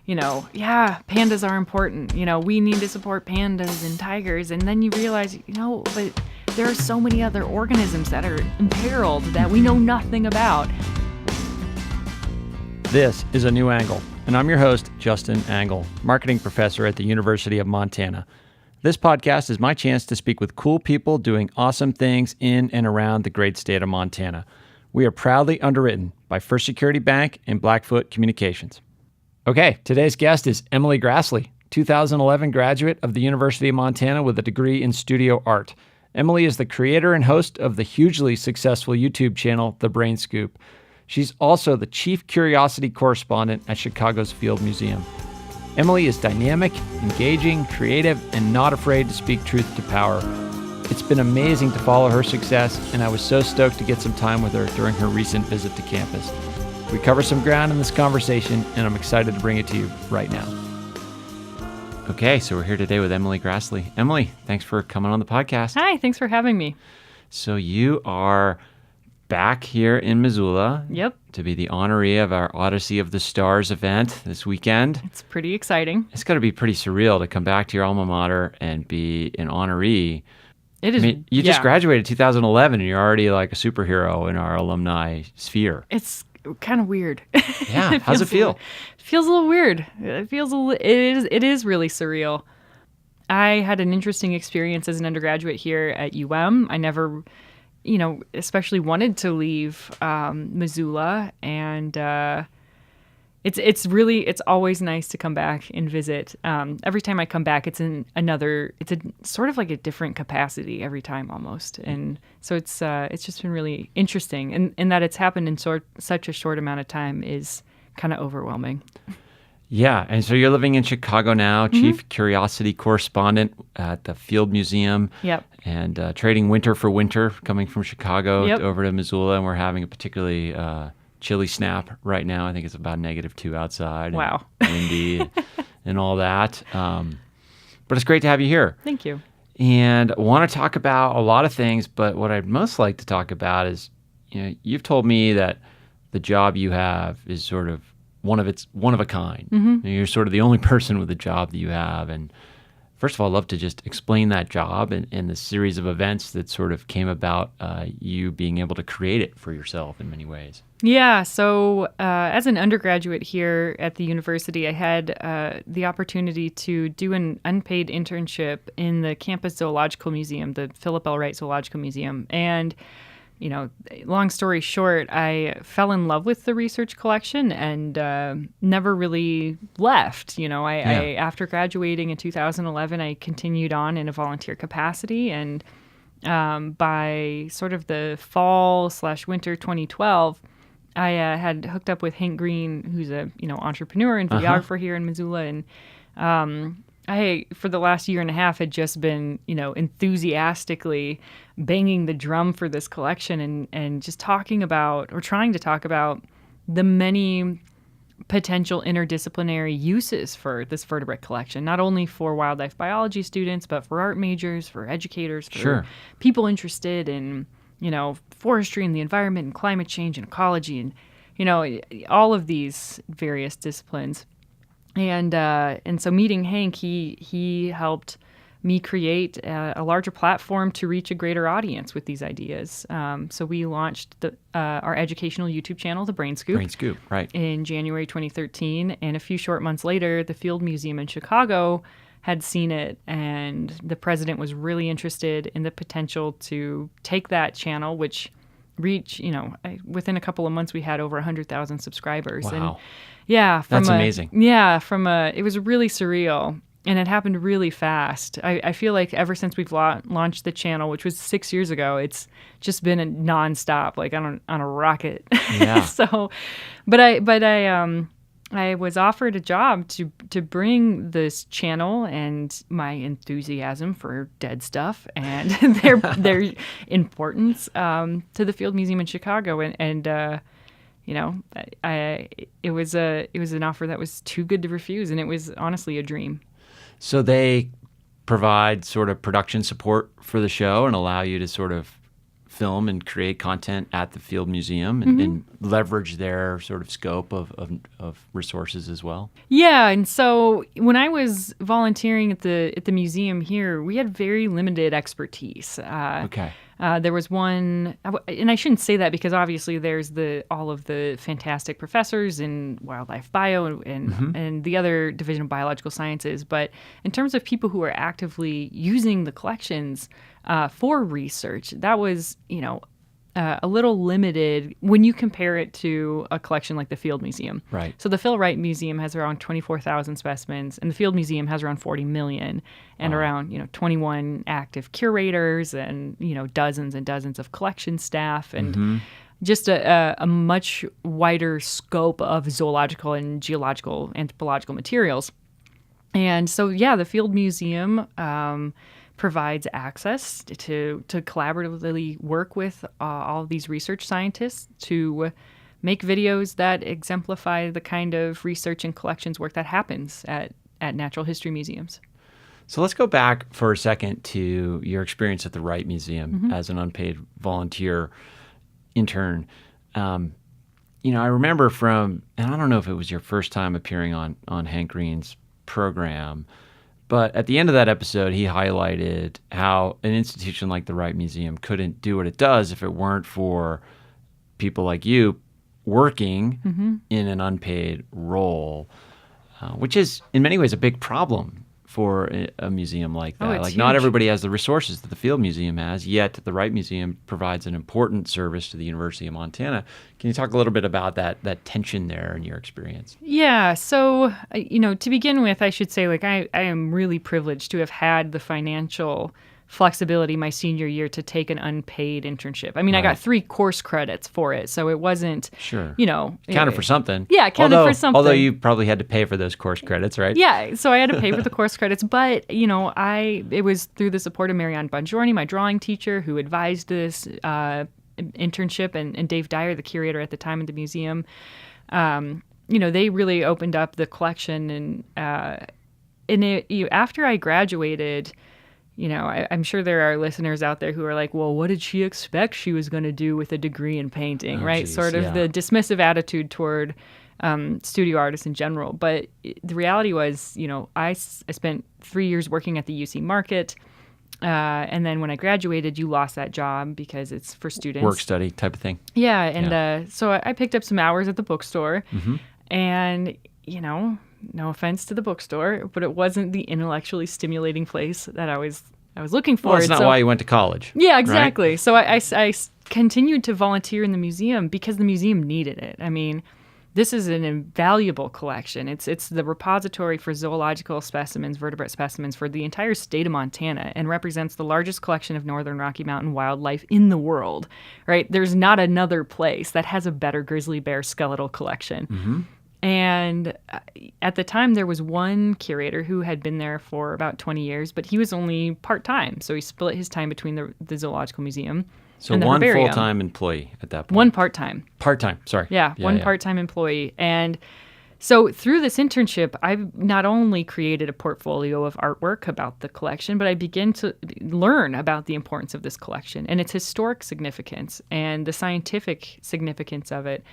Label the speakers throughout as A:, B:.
A: yeah, pandas are important. We need to support pandas and tigers. And then you realize, but there are so many other organisms that are imperiled that we know nothing about.
B: This is A New Angle, and I'm your host, Justin Angle, marketing professor at the University of Montana. This podcast is my chance to speak with cool people doing awesome things in and around the great state of Montana. We are proudly underwritten by First Security Bank and Blackfoot Communications. Okay, today's guest is Emily Graslie, 2011 graduate of the University of Montana with a degree in studio art. Emily is the creator and host of the hugely successful YouTube channel, The Brain Scoop. She's also the Chief Curiosity Correspondent at Chicago's Field Museum. Emily is dynamic, engaging, creative, and not afraid to speak truth to power. It's been amazing to follow her success, and I was so stoked to get some time with her during her recent visit to campus. We cover some ground in this conversation, and I'm excited to bring it to you right now. Okay, so we're here today with Emily Graslie. Emily, thanks for coming on the podcast.
A: Hi, thanks for having me.
B: So you are back here in Missoula.
A: Yep.
B: To be the honoree of our Odyssey of the Stars event this weekend.
A: It's pretty exciting.
B: It's got to be pretty surreal to come back to your alma mater and be an honoree.
A: It is.
B: You just graduated 2011 and you're already like a superhero in our alumni sphere.
A: It's kind of weird.
B: Yeah. How's it feel?
A: It feels a little weird. It is really surreal. I had an interesting experience as an undergraduate here at I never especially wanted to leave Missoula, and it's always nice to come back and visit. Every time I come back, it's a sort of like a different capacity every time almost, and so it's just been really interesting, and that it's happened in such a short amount of time is kind of overwhelming.
B: Yeah, and so you're living in Chicago now, Chief Curiosity Correspondent at the Field Museum.
A: Yep.
B: And trading winter for winter, coming from Chicago
A: Yep.
B: over to Missoula, and we're having a particularly chilly snap right now. I think it's about -2 outside.
A: Wow.
B: And windy and all that. But it's great to have you here.
A: Thank you.
B: And I want to talk about a lot of things, but what I'd most like to talk about is, you've told me that the job you have is sort of one of a kind.
A: Mm-hmm.
B: You're sort of the only person with a job that you have. And first of all, I'd love to just explain that job and the series of events that sort of came about you being able to create it for yourself in many ways.
A: Yeah, so as an undergraduate here at the university, I had the opportunity to do an unpaid internship in the campus zoological museum, the Philip L. Wright Zoological Museum. And long story short, I fell in love with the research collection and never really left. I after graduating in 2011, I continued on in a volunteer capacity, and by sort of the fall/winter 2012, I had hooked up with Hank Green, who's a entrepreneur and videographer here in Missoula, and I, for the last year and a half, had just been, enthusiastically banging the drum for this collection and just trying to talk about the many potential interdisciplinary uses for this vertebrate collection, not only for wildlife biology students, but for art majors, for educators, for people interested in, forestry and the environment and climate change and ecology and, all of these various disciplines. And so meeting Hank, he helped me create a larger platform to reach a greater audience with these ideas. So we launched our educational YouTube channel, The Brain Scoop.
B: Brain Scoop, right.
A: In January 2013. And a few short months later, the Field Museum in Chicago had seen it, and the president was really interested in the potential to take that channel, which reach, within a couple of months, we had over 100,000 subscribers.
B: Wow.
A: And yeah.
B: That's amazing.
A: Yeah. it was really surreal, and it happened really fast. I feel like ever since we've launched the channel, which was 6 years ago, it's just been a nonstop, like on a rocket.
B: Yeah.
A: So, I was offered a job to bring this channel and my enthusiasm for dead stuff and their importance to the Field Museum in Chicago, and it was an offer that was too good to refuse, and it was honestly a dream.
B: So they provide sort of production support for the show and allow you to sort of film and create content at the Field Museum and leverage their sort of scope of resources as well?
A: Yeah, and so when I was volunteering at the museum here, we had very limited expertise.
B: Okay.
A: There was one, and I shouldn't say that because obviously there's all of the fantastic professors in wildlife bio and the other division of biological sciences. But in terms of people who are actively using the collections for research, that was, a little limited when you compare it to a collection like the Field Museum.
B: Right.
A: So the Phil Wright Museum has around 24,000 specimens, and the Field Museum has around 40 million, and around 21 active curators, and dozens and dozens of collection staff, and just a much wider scope of zoological and geological, anthropological materials. And so, yeah, the Field Museum provides access to collaboratively work with all of these research scientists to make videos that exemplify the kind of research and collections work that happens at natural history museums.
B: So let's go back for a second to your experience at the Wright Museum as an unpaid volunteer intern. I remember and I don't know if it was your first time appearing on Hank Green's program, but at the end of that episode, he highlighted how an institution like the Wright Museum couldn't do what it does if it weren't for people like you working in an unpaid role, which is in many ways a big problem for a museum like that.
A: It's
B: not
A: huge.
B: everybody has the resources that the Field Museum has, yet the Wright Museum provides an important service to the University of Montana. Can you talk a little bit about that tension there in your experience?
A: Yeah. So, to begin with, I should say, I am really privileged to have had the financial flexibility my senior year to take an unpaid internship. I mean, I got 3 course credits for it, so it wasn't,
B: Sure.
A: Counted
B: Counted for something.
A: Yeah, counted for something.
B: Although you probably had to pay for those course credits, right?
A: Yeah, so I had to pay for the course credits, but it was through the support of Marianne Bongiorni, my drawing teacher, who advised this internship, and Dave Dyer, the curator at the time at the museum. They really opened up the collection, and after I graduated, I'm sure there are listeners out there who are like, well, what did she expect she was going to do with a degree in painting, right?
B: Geez,
A: sort of the dismissive attitude toward studio artists in general. But the reality was, I spent 3 years working at the UC Market. And then when I graduated, you lost that job because it's for students.
B: Work study type of thing.
A: Yeah. And so I picked up some hours at the bookstore. And, no offense to the bookstore, but it wasn't the intellectually stimulating place that I was looking for.
B: Well, it's not why you went to college.
A: Yeah, exactly.
B: Right?
A: So I continued to volunteer in the museum because the museum needed it. I mean, this is an invaluable collection. It's the repository for zoological specimens, vertebrate specimens for the entire state of Montana, and represents the largest collection of northern Rocky Mountain wildlife in the world. Right? There's not another place that has a better grizzly bear skeletal collection. And at the time, there was one curator who had been there for about 20 years, but he was only part-time. So he split his time between the Zoological Museum and the
B: one
A: herbarium.
B: full-time employee at that point.
A: One part-time.
B: Part-time, sorry.
A: Yeah, one part-time employee. And so through this internship, I've not only created a portfolio of artwork about the collection, but I began to learn about the importance of this collection and its historic significance and the scientific significance of it.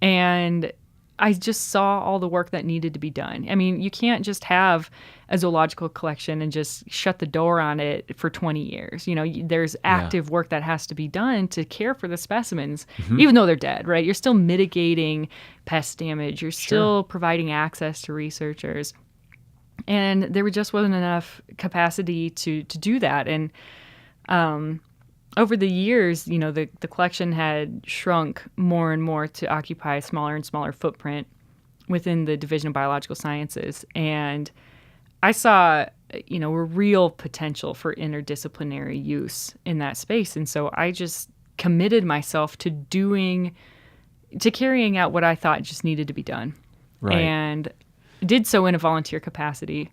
A: And I just saw all the work that needed to be done. I mean, you can't just have a zoological collection and just shut the door on it for 20 years. There's active work that has to be done to care for the specimens, even though they're dead, right? You're still mitigating pest damage. You're still providing access to researchers. And there just wasn't enough capacity to do that. And over the years, the collection had shrunk more and more to occupy a smaller and smaller footprint within the Division of Biological Sciences. And I saw, a real potential for interdisciplinary use in that space. And so I just committed myself to carrying out what I thought just needed to be done.
B: Right.
A: And did so in a volunteer capacity.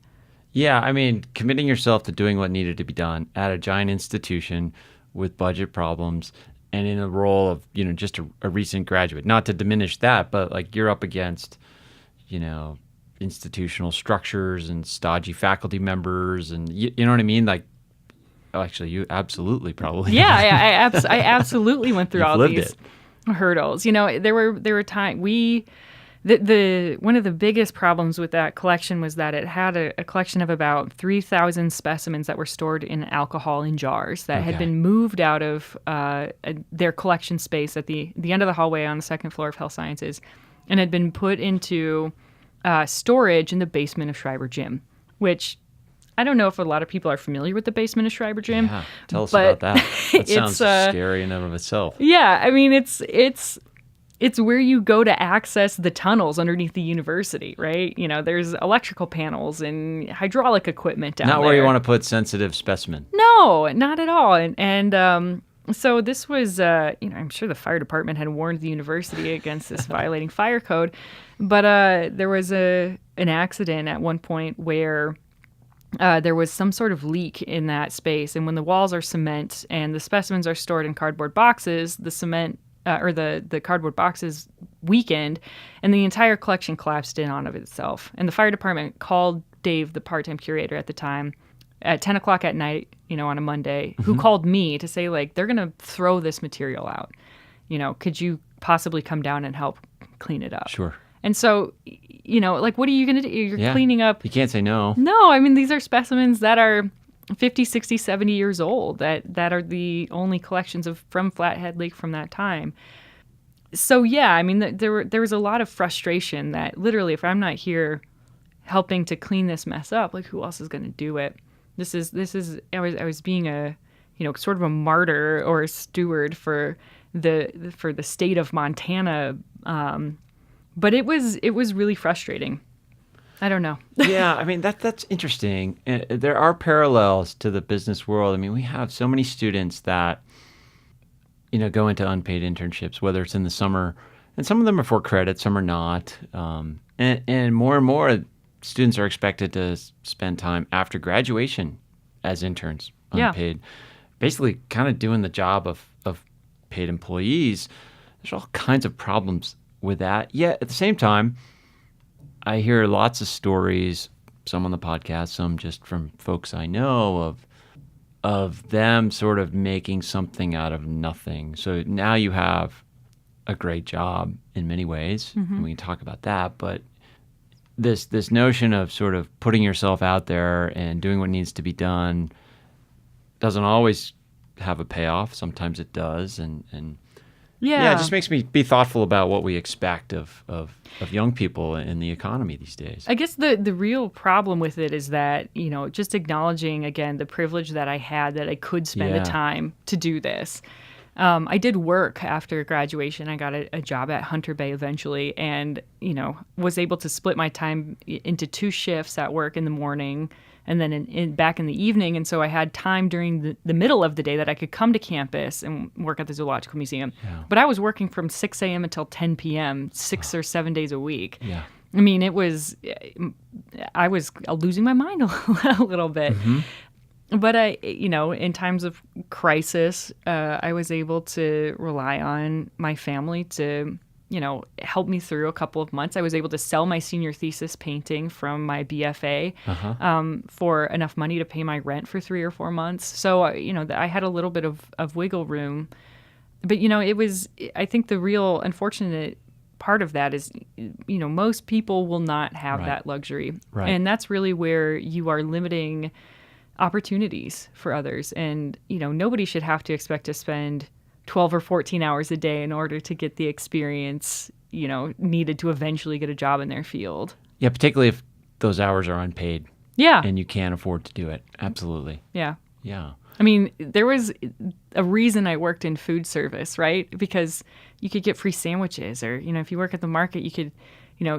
B: Yeah, I mean, committing yourself to doing what needed to be done at a giant institution with budget problems and in a role of, just a recent graduate. Not to diminish that, but you're up against, institutional structures and stodgy faculty members and you know what I mean? Actually, you absolutely probably
A: Yeah, I absolutely went through
B: You've
A: all
B: lived
A: these
B: it.
A: hurdles. You know, there were times the one of the biggest problems with that collection was that it had a collection of about 3,000 specimens that were stored in alcohol in jars that had
B: Okay.
A: been moved out of their collection space at the end of the hallway on the second floor of Health Sciences, and had been put into storage in the basement of Schreiber Gym, which I don't know if a lot of people are familiar with the basement of Schreiber Gym.
B: Yeah, tell us
A: but
B: about that. That sounds
A: it's,
B: scary in and of itself.
A: Yeah, I mean it's where you go to access the tunnels underneath the university, right? You know, there's electrical panels and hydraulic equipment down there.
B: Not where you want to put sensitive specimen.
A: No, not at all. And so this was, I'm sure the fire department had warned the university against this violating fire code, but there was an accident at one point where there was some sort of leak in that space, and when the walls are cement and the specimens are stored in cardboard boxes, the cement or the cardboard boxes weakened, and the entire collection collapsed in on of itself. And the fire department called Dave, the part-time curator at the time, at 10 o'clock at night, on a Monday, who called me to say, like, they're going to throw this material out. Could you possibly come down and help clean it up?
B: Sure.
A: And so, like, what are you going to do? You're cleaning up.
B: You can't say no.
A: No, I mean, these are specimens that are 50, 60, 70 years old that are the only collections from Flathead Lake from that time. So, yeah, I mean, there was a lot of frustration that literally if I'm not here helping to clean this mess up, like, who else is going to do it? I was being a, sort of a martyr or a steward for the state of Montana. But it was really frustrating. I don't know.
B: Yeah, I mean, that's interesting. There are parallels to the business world. I mean, we have so many students that, go into unpaid internships, whether it's in the summer, and some of them are for credit, some are not. And more students are expected to spend time after graduation as interns, unpaid, basically kind of doing the job of paid employees. There's all kinds of problems with that. Yet at the same time, I hear lots of stories, some on the podcast, some just from folks I know, of them sort of making something out of nothing. So now you have a great job in many ways, and we can talk about that. But this notion of sort of putting yourself out there and doing what needs to be done doesn't always have a payoff. Sometimes it does, and it just makes me be thoughtful about what we expect of young people in the economy these days.
A: I guess the real problem with it is that, just acknowledging, again, the privilege that I had, that I could spend the time to do this. I did work after graduation. I got a job at Hunter Bay eventually and, was able to split my time into 2 shifts at work in the morning and then back in the evening. And so I had time during the middle of the day that I could come to campus and work at the Zoological Museum. Yeah. But I was working from 6 a.m. until 10 p.m., 6 or 7 days a week. Yeah. I mean, I was losing my mind a little bit. Mm-hmm. But in times of crisis, I was able to rely on my family to, help me through a couple of months. I was able to sell my senior thesis painting from my BFA for enough money to pay my rent for 3 or 4 months. So, I had a little bit of wiggle room. But, I think the real unfortunate part of that is, most people will not have that luxury. Right. And that's really where you are limiting opportunities for others. And, nobody should have to expect to spend 12 or 14 hours a day in order to get the experience, needed to eventually get a job in their field.
B: Yeah, particularly if those hours are unpaid.
A: Yeah.
B: And you can't afford to do it. Absolutely.
A: Yeah.
B: Yeah.
A: I mean, there was a reason I worked in food service, right? Because you could get free sandwiches or, if you work at the market, you could,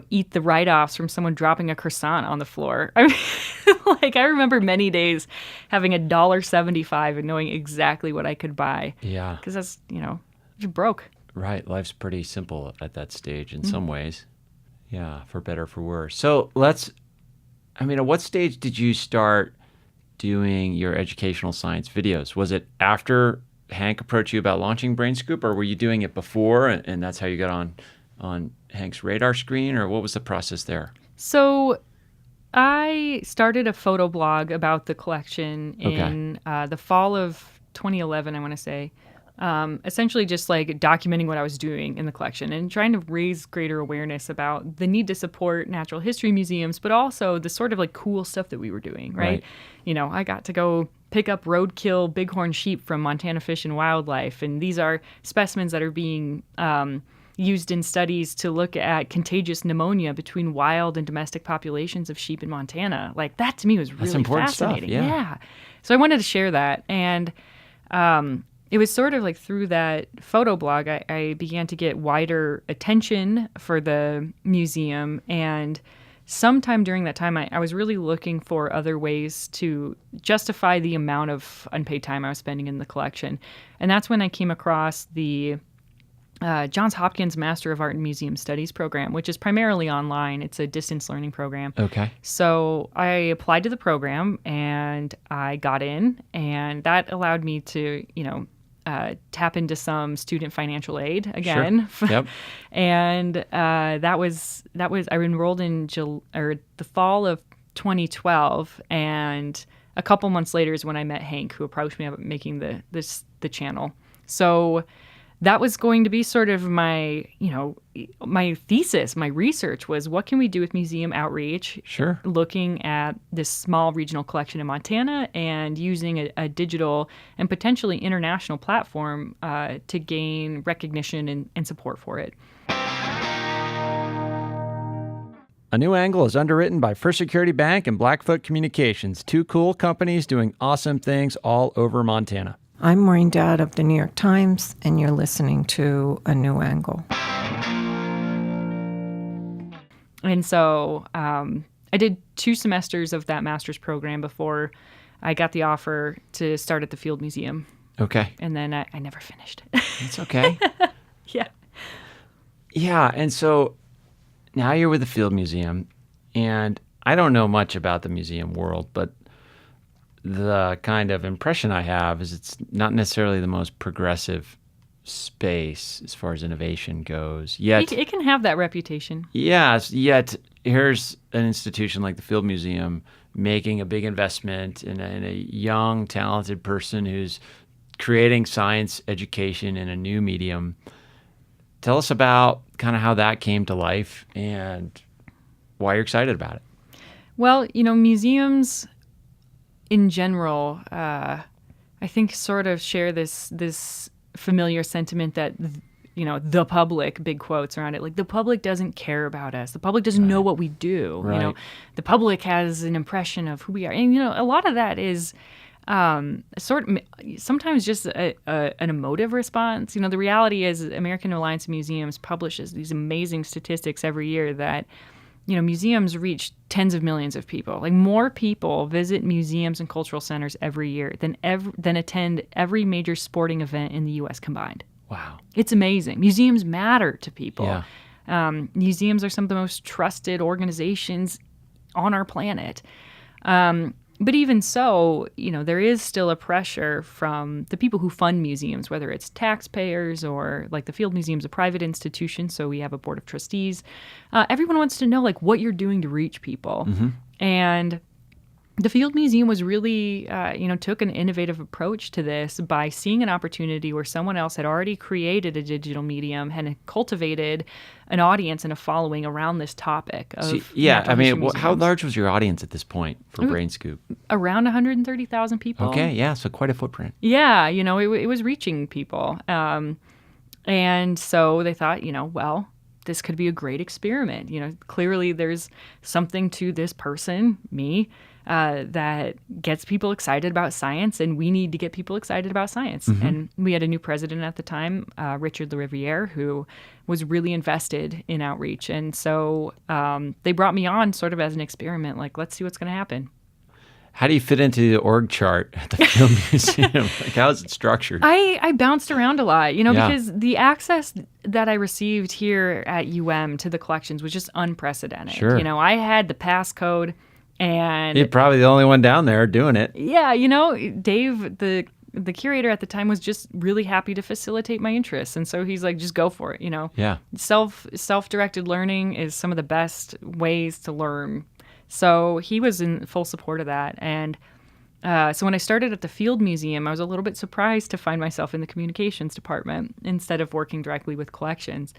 A: eat the write-offs from someone dropping a croissant on the floor. I mean, I remember many days having $1.75 and knowing exactly what I could buy. Yeah. Because that's, you're broke.
B: Right. Life's pretty simple at that stage in some ways. Yeah, for better or for worse. So at what stage did you start doing your educational science videos? Was it after Hank approached you about launching Brain Scoop, or were you doing it before and that's how you got on Hank's radar screen, or what was the process there?
A: So I started a photo blog about the collection in the fall of 2011, I want to say. Essentially just like documenting what I was doing in the collection and trying to raise greater awareness about the need to support natural history museums, but also the sort of like cool stuff that we were doing, right? I got to go pick up roadkill bighorn sheep from Montana Fish and Wildlife, and these are specimens that are being used in studies to look at contagious pneumonia between wild and domestic populations of sheep in Montana. Like, that to me was really fascinating.
B: Stuff, yeah.
A: So I wanted to share that. And it was sort of like through that photo blog, I began to get wider attention for the museum. And sometime during that time, I was really looking for other ways to justify the amount of unpaid time I was spending in the collection. And that's when I came across the Johns Hopkins Master of Art and Museum Studies program, which is primarily online. It's a distance learning program.
B: Okay.
A: So I applied to the program and I got in, and that allowed me to, tap into some student financial aid again.
B: Sure. Yep.
A: And that was I enrolled in the fall of 2012, and a couple months later is when I met Hank, who approached me about making the channel. So that was going to be sort of my thesis, my research was, what can we do with museum outreach?
B: Sure.
A: Looking at this small regional collection in Montana and using a digital and potentially international platform to gain recognition and support for it.
B: A New Angle is underwritten by First Security Bank and Blackfoot Communications, two cool companies doing awesome things all over Montana.
C: I'm Maureen Dowd of the New York Times, and you're listening to A New Angle.
A: And so I did 2 semesters of that master's program before I got the offer to start at the Field Museum.
B: Okay.
A: And then I never finished.
B: That's okay.
A: Yeah.
B: Yeah, and so now you're with the Field Museum, and I don't know much about the museum world, but the kind of impression I have is it's not necessarily the most progressive space as far as innovation goes. Yet
A: it can have that reputation.
B: Yes, yet here's an institution like the Field Museum making a big investment in a young, talented person who's creating science education in a new medium. Tell us about kind of how that came to life and why you're excited about it.
A: Well, museums in general, I think sort of share this familiar sentiment that, the public, big quotes around it, like the public doesn't care about us. The public doesn't know what we do.
B: Right.
A: The public has an impression of who we are. And, a lot of that is sometimes just an emotive response. The reality is American Alliance of Museums publishes these amazing statistics every year that museums reach tens of millions of people. Like, more people visit museums and cultural centers every year than attend every major sporting event in the U.S. combined.
B: Wow.
A: It's amazing. Museums matter to people.
B: Yeah.
A: Museums are some of the most trusted organizations on our planet. But even so, there is still a pressure from the people who fund museums, whether it's taxpayers or like the Field Museum's a private institution, so we have a board of trustees. Everyone wants to know like what you're doing to reach people. Mm-hmm. And the Field Museum was really, took an innovative approach to this by seeing an opportunity where someone else had already created a digital medium and had cultivated an audience and a following around this topic.
B: How large was your audience at this point for Brain Scoop?
A: Around 130,000 people.
B: Okay, yeah, so quite a footprint.
A: Yeah, it was reaching people. And so they thought, well, this could be a great experiment. Clearly there's something to this person, me, that gets people excited about science, and we need to get people excited about science. Mm-hmm. And we had a new president at the time, Richard LaRiviere, who was really invested in outreach. And so they brought me on sort of as an experiment, like, let's see what's going to happen.
B: How do you fit into the org chart at the Field Museum? Like, how is it structured?
A: I bounced around a lot, because the access that I received here at UM to the collections was just unprecedented.
B: Sure.
A: I had the passcode. And
B: you're probably the only one down there doing it.
A: Yeah, Dave, the curator at the time, was just really happy to facilitate my interests, and so he's like, just go for it.
B: Yeah.
A: Self-directed learning is some of the best ways to learn So he was in full support of that. And so when I started at the Field Museum, I was a little bit surprised to find myself in the communications department instead of working directly with collections.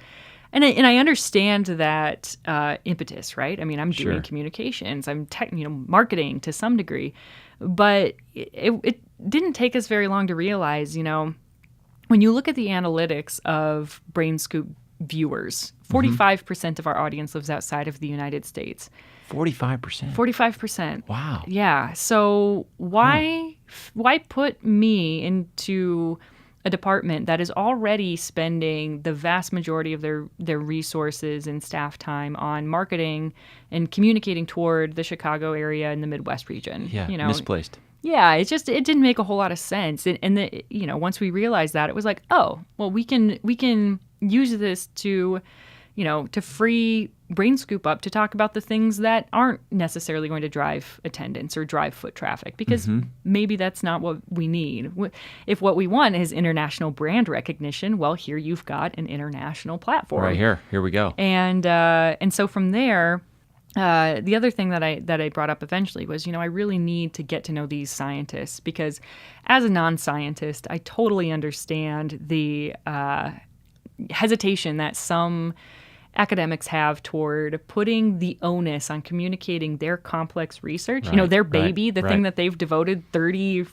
A: And I understand that impetus, right? I mean, I'm doing communications, I'm marketing to some degree, but it didn't take us very long to realize, when you look at the analytics of BrainScoop viewers, 45% of our audience lives outside of the United States.
B: 45%.
A: 45%.
B: Wow.
A: Yeah. So why put me into a department that is already spending the vast majority of their resources and staff time on marketing and communicating toward the Chicago area and the Midwest region?
B: Yeah, misplaced.
A: Yeah, it didn't make a whole lot of sense. And once we realized that, it was like, oh, well, we can use this to free BrainScoop up to talk about the things that aren't necessarily going to drive attendance or drive foot traffic, because maybe that's not what we need. If what we want is international brand recognition, well, here you've got an international platform.
B: Right here. Here we go.
A: And so from there, the other thing that I brought up eventually was, I really need to get to know these scientists, because as a non-scientist, I totally understand the hesitation that some academics have toward putting the onus on communicating their complex research, their baby, the thing that they've devoted 30,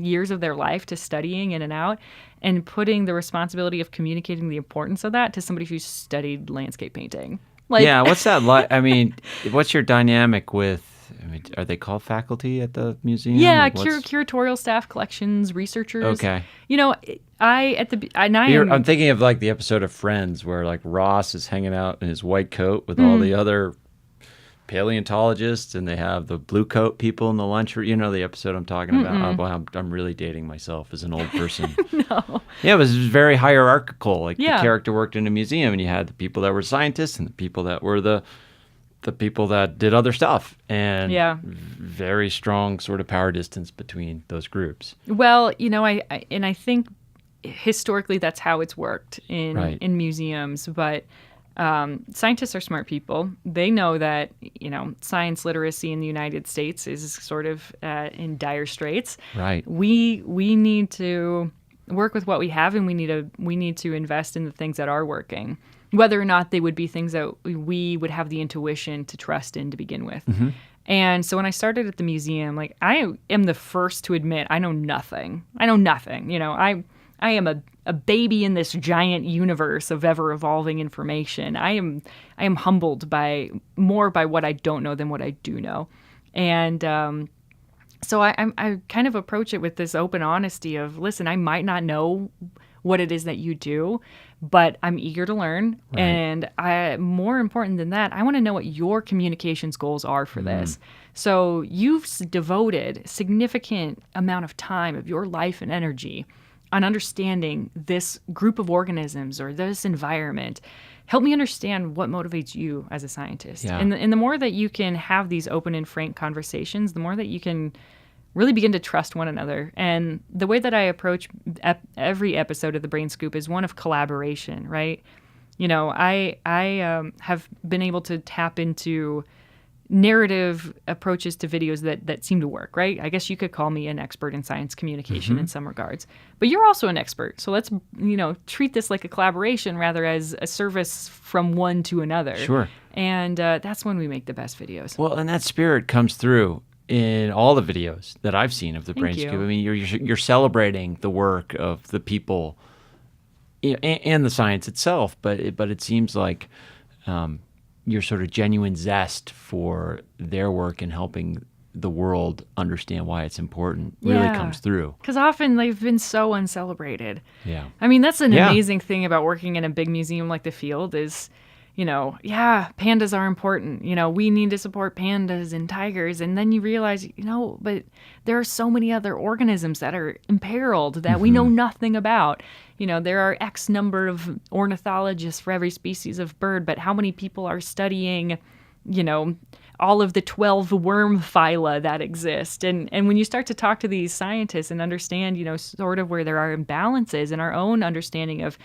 A: years of their life to studying in and out, and putting the responsibility of communicating the importance of that to somebody who's studied landscape painting.
B: What's that like? I mean, what's your dynamic with, are they called faculty at the museum?
A: Yeah, curatorial staff, collections, researchers.
B: Okay.
A: I'm
B: thinking of like the episode of Friends where like Ross is hanging out in his white coat with all the other paleontologists, and they have the blue coat people in the lunchroom. The episode I'm talking about. I'm really dating myself as an old person.
A: No.
B: Yeah, it was very hierarchical. Like the character worked in a museum, and you had the people that were scientists and the people that were the people that did other stuff, and very strong sort of power distance between those groups.
A: Well, I think historically that's how it's worked in museums, but scientists are smart people. They know that, science literacy in the United States is sort of in dire straits.
B: Right.
A: We need to work with what we have, and we need to invest in the things that are working, whether or not they would be things that we would have the intuition to trust in to begin with. And so when I started at the museum, I am the first to admit I know nothing. I am a baby in this giant universe of ever evolving information. I am humbled more by what I don't know than what I do know. And so I kind of approach it with this open honesty of, listen, I might not know what it is that you do, but I'm eager to learn.
B: Right.
A: And more important than that, I want to know what your communications goals are for this. So you've devoted a significant amount of time of your life and energy on understanding this group of organisms or this environment. Help me understand what motivates you as a scientist.
B: Yeah.
A: And the more that you can have these open and frank conversations, the more that you can really begin to trust one another. And the way that I approach every episode of the BrainScoop is one of collaboration, right? I have been able to tap into narrative approaches to videos that seem to work, right? I guess you could call me an expert in science communication in some regards, but you're also an expert. So let's, treat this like a collaboration rather as a service from one to another.
B: Sure.
A: And that's when we make the best videos.
B: Well, and that spirit comes through in all the videos that I've seen of the
A: Thank
B: BrainScoop.
A: you.
B: I mean, you're celebrating the work of the people, and the science itself, but it seems like your sort of genuine zest for their work and helping the world understand why it's important really comes through.
A: Because often they've been so uncelebrated.
B: Yeah.
A: I mean, that's an amazing thing about working in a big museum like the Field is, pandas are important. We need to support pandas and tigers. And then you realize, but there are so many other organisms that are imperiled that we know nothing about. There are X number of ornithologists for every species of bird, but how many people are studying, all of the 12 worm phyla that exist? And when you start to talk to these scientists and understand, sort of where there are imbalances in our own understanding of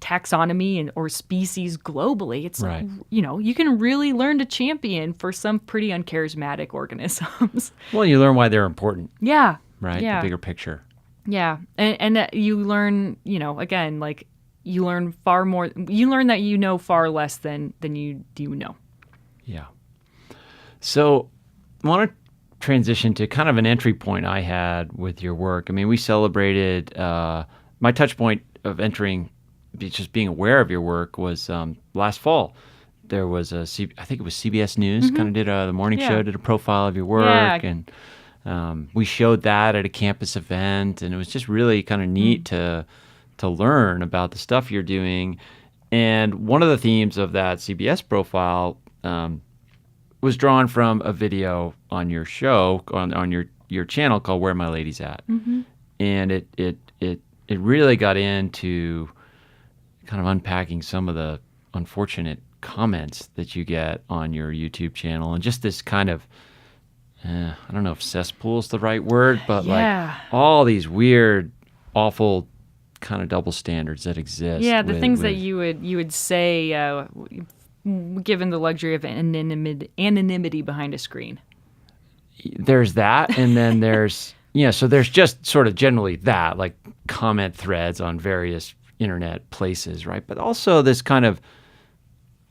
A: taxonomy or species globally. It's
B: Right.
A: you can really learn to champion for some pretty uncharismatic organisms.
B: Well, you learn why they're important,
A: Yeah.
B: right?
A: Yeah.
B: The bigger picture.
A: Yeah. And that you learn, again, like you learn far more. You learn that you know far less than you do know.
B: Yeah. So I want to transition to kind of an entry point I had with your work. I mean, we celebrated my touch point of entering, just being aware of your work was last fall. There was I think it was CBS News, kind of did the morning show, did a profile of your work, and we showed that at a campus event, and it was just really kind of neat to learn about the stuff you're doing. And one of the themes of that CBS profile was drawn from a video on your show, on your channel called Where My Lady's At. And it really got into kind of unpacking some of the unfortunate comments that you get on your YouTube channel, and just this kind of, I don't know if cesspool is the right word, but like all these weird, awful kind of double standards that exist.
A: Yeah, the things that you would say, given the luxury of anonymity behind a screen.
B: There's that, and then there's so there's just sort of generally that, like comment threads on various internet places, right? But also this kind of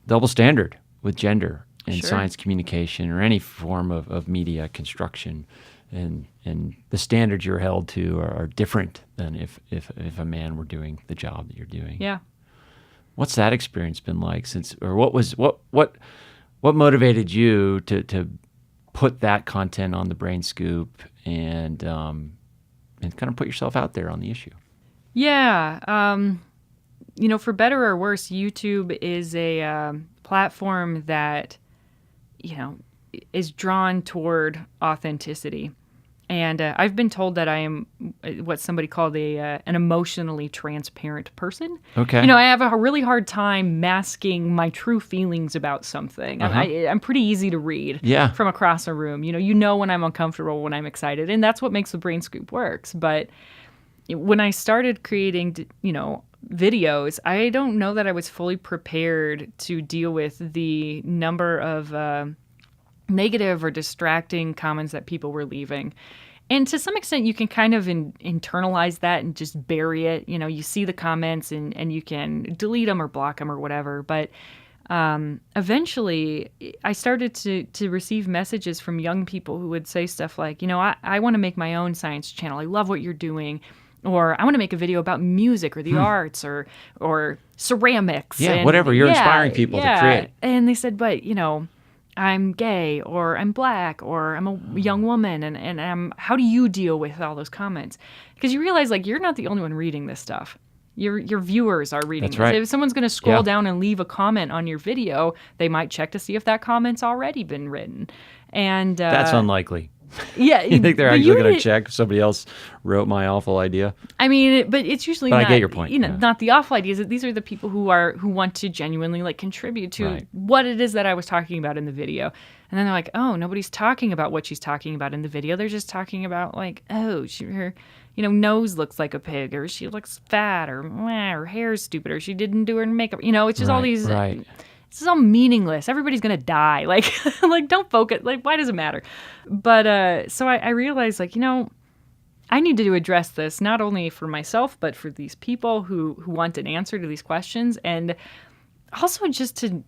B: double standard with gender and science communication or any form of media construction. And the standards you're held to are different than if a man were doing the job that you're doing.
A: Yeah.
B: What's that experience been like what motivated you to put that content on the Brain Scoop and kind of put yourself out there on the issue?
A: Yeah. For better or worse, YouTube is a platform that, is drawn toward authenticity. And I've been told that I am what somebody called an emotionally transparent person.
B: Okay.
A: I have a really hard time masking my true feelings about something. I'm pretty easy to read from across a room. You know when I'm uncomfortable, when I'm excited. And that's what makes the Brain Scoop works. But when I started creating, videos, I don't know that I was fully prepared to deal with the number of negative or distracting comments that people were leaving. And to some extent, you can kind of internalize that and just bury it. You see the comments and you can delete them or block them or whatever. But eventually, I started to receive messages from young people who would say stuff like, I want to make my own science channel. I love what you're doing. Or I want to make a video about music or the arts or ceramics.
B: Yeah, whatever. You're inspiring people to create.
A: And they said, but, I'm gay or I'm black or I'm a young woman. And how do you deal with all those comments? Because you realize, like, you're not the only one reading this stuff. Your viewers are reading
B: That's
A: this.
B: right.
A: If someone's going to scroll down and leave a comment on your video, they might check to see if that comment's already been written. And
B: that's unlikely.
A: Yeah,
B: you think they're actually going to check if somebody else wrote my awful idea?
A: I mean, but it's usually
B: but
A: not.
B: I get your point.
A: Not the awful ideas. These are the people who want to genuinely like contribute to what it is that I was talking about in the video. And then they're like, oh, nobody's talking about what she's talking about in the video. They're just talking about like, oh, her nose looks like a pig, or she looks fat, or her hair's stupid, or she didn't do her makeup. It's just all these.
B: Right.
A: This is all meaningless. Everybody's gonna die. Like don't focus. Like, why does it matter? But so I realized, like, I need to address this not only for myself, but for these people who want an answer to these questions, and also just to,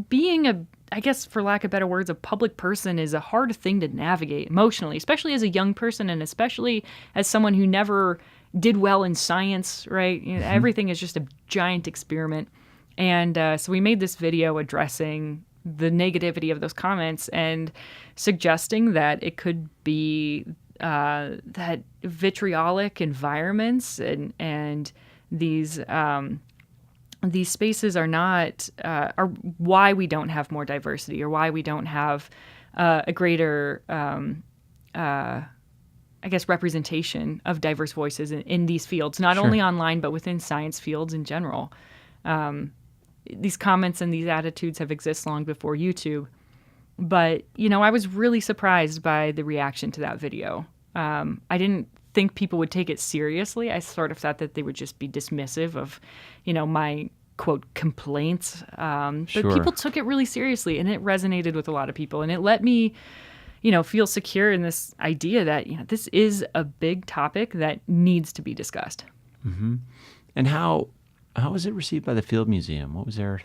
A: being I guess for lack of better words, a public person is a hard thing to navigate emotionally, especially as a young person, and especially as someone who never did well in science. Right? Everything is just a giant experiment. And so we made this video addressing the negativity of those comments and suggesting that it could be that vitriolic environments and these spaces are not are why we don't have more diversity, or why we don't have a greater I guess representation of diverse voices in these fields, not only online but within science fields in general. These comments and these attitudes have existed long before YouTube. But, I was really surprised by the reaction to that video. I didn't think people would take it seriously. I sort of thought that they would just be dismissive of, my quote complaints. But people took it really seriously, and it resonated with a lot of people, and it let me, feel secure in this idea that this is a big topic that needs to be discussed.
B: Mm-hmm. And how was it received by the Field Museum? What was their...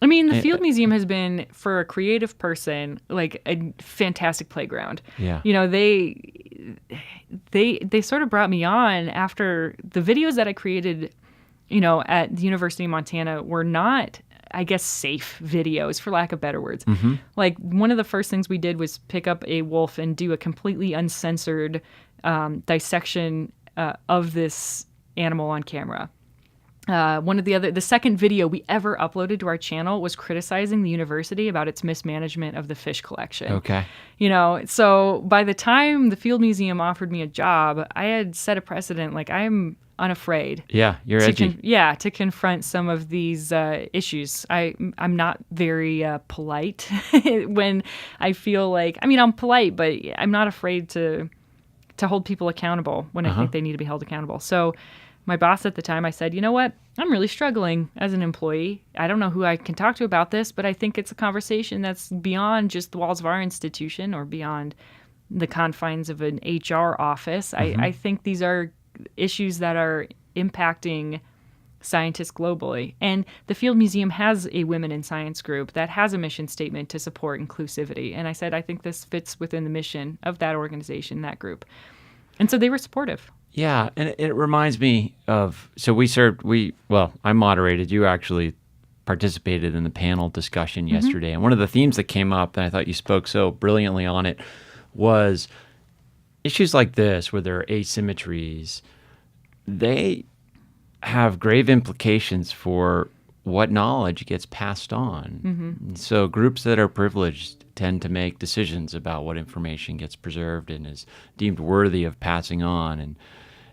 A: I mean, the Field Museum has been, for a creative person, like a fantastic playground.
B: Yeah.
A: They sort of brought me on after the videos that I created, at the University of Montana were not, I guess, safe videos, for lack of better words.
B: Mm-hmm.
A: Like, one of the first things we did was pick up a wolf and do a completely uncensored dissection of this animal on camera. The second video we ever uploaded to our channel was criticizing the university about its mismanagement of the fish collection.
B: Okay.
A: So by the time the Field Museum offered me a job, I had set a precedent. Like, I'm unafraid.
B: Yeah, you're edgy.
A: To confront some of these issues. I'm not very polite when I feel like, I'm polite, but I'm not afraid to hold people accountable when I think they need to be held accountable. So my boss at the time, I said, you know what? I'm really struggling as an employee. I don't know who I can talk to about this, but I think it's a conversation that's beyond just the walls of our institution or beyond the confines of an HR office.
B: Mm-hmm.
A: I think these are issues that are impacting scientists globally. And the Field Museum has a Women in Science group that has a mission statement to support inclusivity. And I said, I think this fits within the mission of that organization, that group. And so they were supportive.
B: Yeah, and it reminds me of, I moderated, you actually participated in the panel discussion yesterday, and one of the themes that came up, and I thought you spoke so brilliantly on it, was issues like this, where there are asymmetries, they have grave implications for what knowledge gets passed on. Mm-hmm. So groups that are privileged tend to make decisions about what information gets preserved and is deemed worthy of passing on.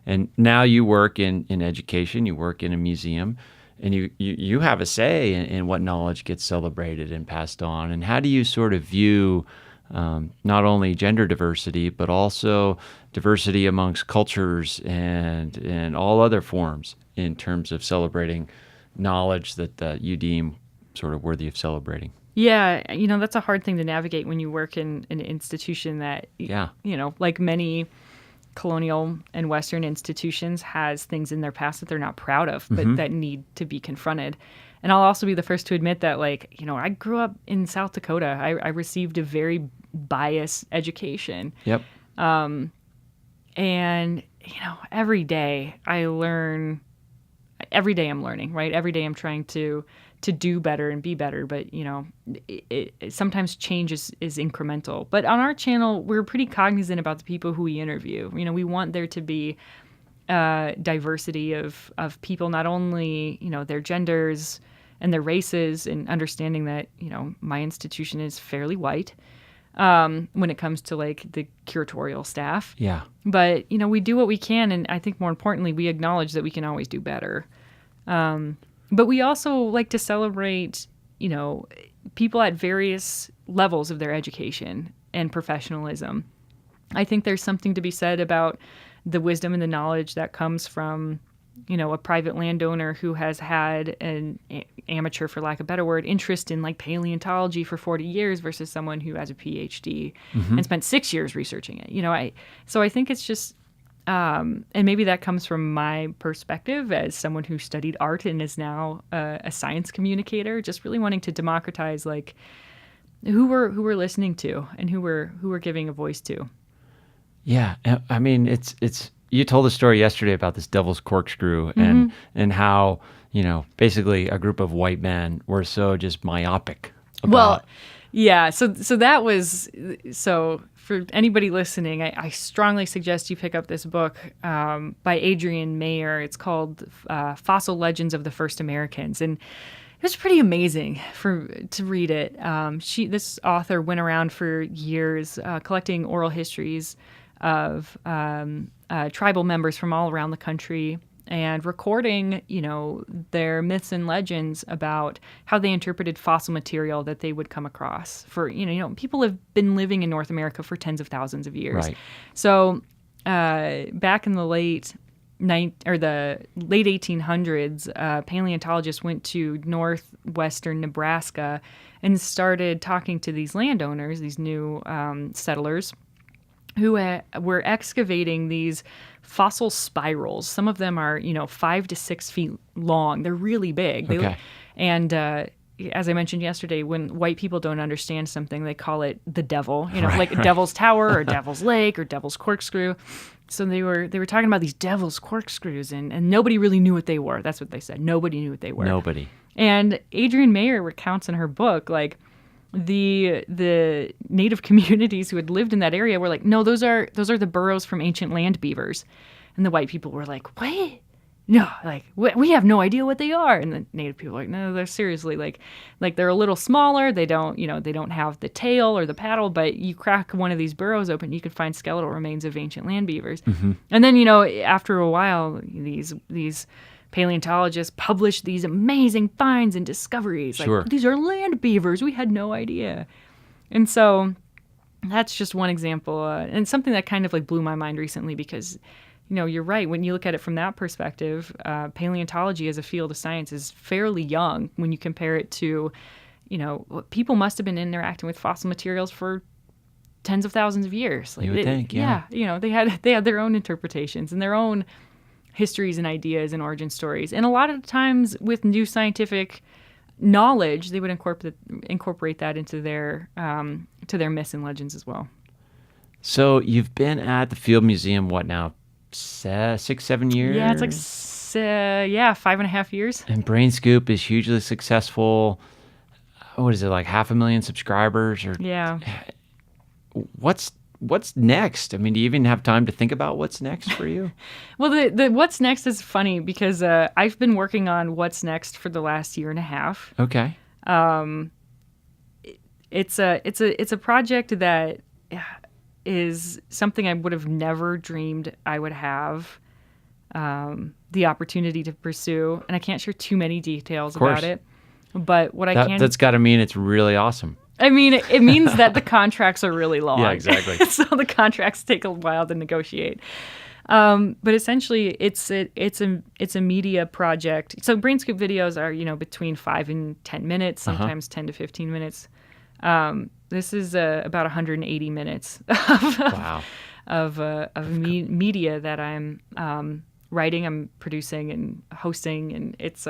B: And now you work in education, you work in a museum, and you have a say in what knowledge gets celebrated and passed on. And how do you sort of view not only gender diversity, but also diversity amongst cultures and all other forms in terms of celebrating knowledge that you deem sort of worthy of celebrating?
A: Yeah, that's a hard thing to navigate when you work in an institution that, like many colonial and Western institutions, has things in their past that they're not proud of, but that need to be confronted. And I'll also be the first to admit that, I grew up in South Dakota. I received a very biased education.
B: Yep.
A: And, every day I learn, every day I'm learning, right? Every day I'm trying to do better and be better. But, sometimes change is incremental. But on our channel, we're pretty cognizant about the people who we interview. We want there to be diversity of people, not only, their genders and their races, and understanding that, my institution is fairly white when it comes to the curatorial staff.
B: Yeah.
A: But, we do what we can. And I think more importantly, we acknowledge that we can always do better. But we also like to celebrate, people at various levels of their education and professionalism. I think there's something to be said about the wisdom and the knowledge that comes from, a private landowner who has had an amateur, for lack of a better word, interest in paleontology for 40 years versus someone who has a PhD and spent 6 years researching it. So I think it's just, and maybe that comes from my perspective as someone who studied art and is now a science communicator, just really wanting to democratize who we're listening to and who we're giving a voice to.
B: Yeah, I mean, it's you told a story yesterday about this devil's corkscrew and how, basically a group of white men were so just myopic about...
A: Well, yeah, so that was, so for anybody listening, I strongly suggest you pick up this book by Adrienne Mayer. It's called Fossil Legends of the First Americans, and it was pretty amazing to read it. This author went around for years collecting oral histories of tribal members from all around the country and recording, their myths and legends about how they interpreted fossil material that they would come across. For, people have been living in North America for tens of thousands of years.
B: Right.
A: So back in the late 1800s, paleontologists went to northwestern Nebraska and started talking to these landowners, these new settlers, who were excavating these fossil spirals. Some of them are, 5 to 6 feet long. They're really big.
B: Okay.
A: And as I mentioned yesterday, when white people don't understand something, they call it the devil, like Devil's Tower or Devil's Lake or Devil's Corkscrew. So they were talking about these devil's corkscrews, and nobody really knew what they were. That's what they said. Nobody knew what they were.
B: Nobody.
A: And Adrienne Mayer recounts in her book, like, the native communities who had lived in that area were like, no, those are the burrows from ancient land beavers. And the white people were like, what? No, like, we have no idea what they are. And the native people were like, no, they're seriously like they're a little smaller. They don't have the tail or the paddle, but you crack one of these burrows open, you could find skeletal remains of ancient land beavers. Mm-hmm. And then, after a while, these paleontologists published these amazing finds and discoveries.
B: Sure.
A: Like, these are land beavers. We had no idea. And so that's just one example. And something that kind of like blew my mind recently because, you're right. When you look at it from that perspective, paleontology as a field of science is fairly young when you compare it to, people must have been interacting with fossil materials for tens of thousands of years.
B: You would think, yeah.
A: They had their own interpretations and their own histories and ideas and origin stories. And a lot of times with new scientific knowledge, they would incorporate that into their myths and legends as well.
B: So you've been at the Field Museum, what now, 6-7 years?
A: Yeah, it's like 5.5 years.
B: And Brain Scoop is hugely successful. What is it, like 500,000 subscribers? Or
A: yeah.
B: What's next? I mean, do you even have time to think about what's next for you?
A: Well, the what's next is funny because I've been working on what's next for the last year and a half.
B: Okay.
A: It's a project that is something I would have never dreamed I would have the opportunity to pursue, and I can't share too many details about it. But what that's
B: got to mean it's really awesome.
A: I mean, it means that the contracts are really long.
B: Yeah, exactly.
A: So the contracts take a while to negotiate. But essentially, it's a media project. So Brain Scoop videos are between 5 and 10 minutes, sometimes 10 to 15 minutes. This is about 180 minutes of media that I'm writing, I'm producing, and hosting, and it's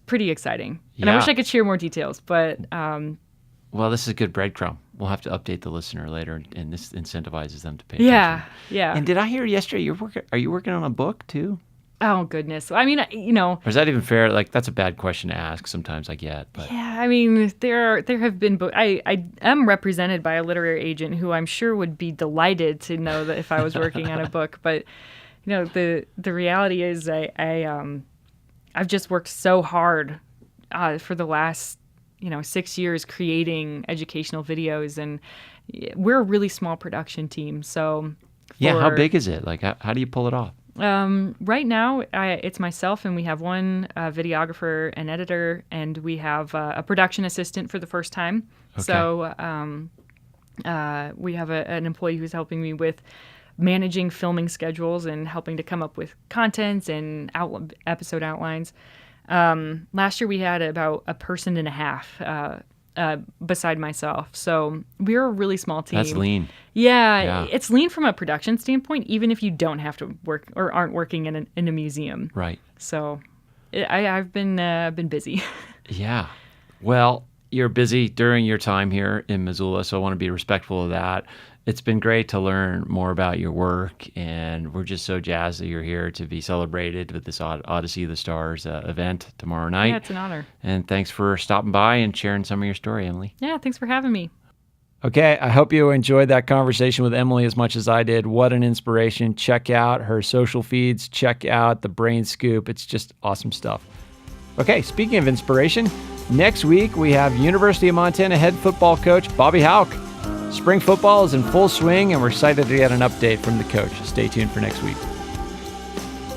A: pretty exciting. And I wish I could share more details, but
B: well, this is a good breadcrumb. We'll have to update the listener later, and this incentivizes them to pay attention.
A: Yeah.
B: And did I hear yesterday are you working on a book too?
A: Oh, goodness. I mean,
B: Or is that even fair? Like, that's a bad question to ask sometimes, I get. But.
A: Yeah, I mean, there have been books. I am represented by a literary agent who I'm sure would be delighted to know that if I was working on a book. But, the reality is I've just worked so hard for the last, 6 years creating educational videos. And we're a really small production team. So,
B: how big is it? Like, how do you pull it off?
A: Right now, it's myself, and we have one videographer and editor, and we have a production assistant for the first time. Okay. So we have an employee who's helping me with managing filming schedules and helping to come up with content and episode outlines. Last year, we had about a person and a half beside myself. So we're a really small team.
B: That's lean.
A: Yeah, it's lean from a production standpoint, even if you don't have to work or aren't working in a museum.
B: Right.
A: So I've been busy.
B: Yeah. Well, you're busy during your time here in Missoula, so I want to be respectful of that. It's been great to learn more about your work, and we're just so jazzed that you're here to be celebrated with this Odyssey of the Stars event tomorrow night.
A: Yeah, it's an honor.
B: And thanks for stopping by and sharing some of your story, Emily.
A: Yeah, thanks for having me.
B: Okay, I hope you enjoyed that conversation with Emily as much as I did. What an inspiration. Check out her social feeds. Check out the Brain Scoop. It's just awesome stuff. Okay, speaking of inspiration, next week we have University of Montana head football coach Bobby Houck. Spring football is in full swing, and we're excited to get an update from the coach. Stay tuned for next week.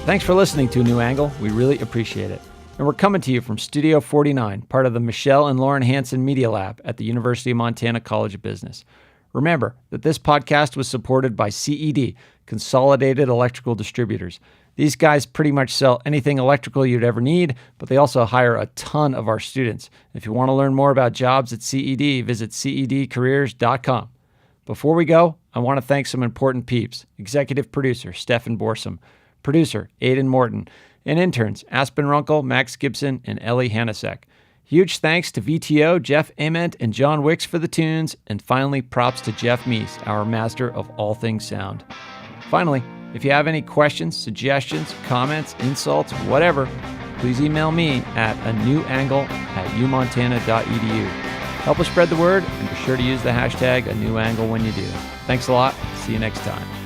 B: Thanks for listening to A New Angle. We really appreciate it. And we're coming to you from Studio 49, part of the Michelle and Lauren Hansen Media Lab at the University of Montana College of Business. Remember that this podcast was supported by CED, Consolidated Electrical Distributors. These guys pretty much sell anything electrical you'd ever need, but they also hire a ton of our students. If you want to learn more about jobs at CED, visit cedcareers.com. Before we go, I want to thank some important peeps. Executive producer, Stefan Borsum. Producer, Aidan Morton. And interns, Aspen Runkle, Max Gibson, and Ellie Hanasek. Huge thanks to VTO, Jeff Ament, and John Wicks for the tunes. And finally, props to Jeff Meese, our master of all things sound. Finally, if you have any questions, suggestions, comments, insults, whatever, please email me at anewangle@umontana.edu. Help us spread the word, and be sure to use the hashtag #anewangle when you do. Thanks a lot. See you next time.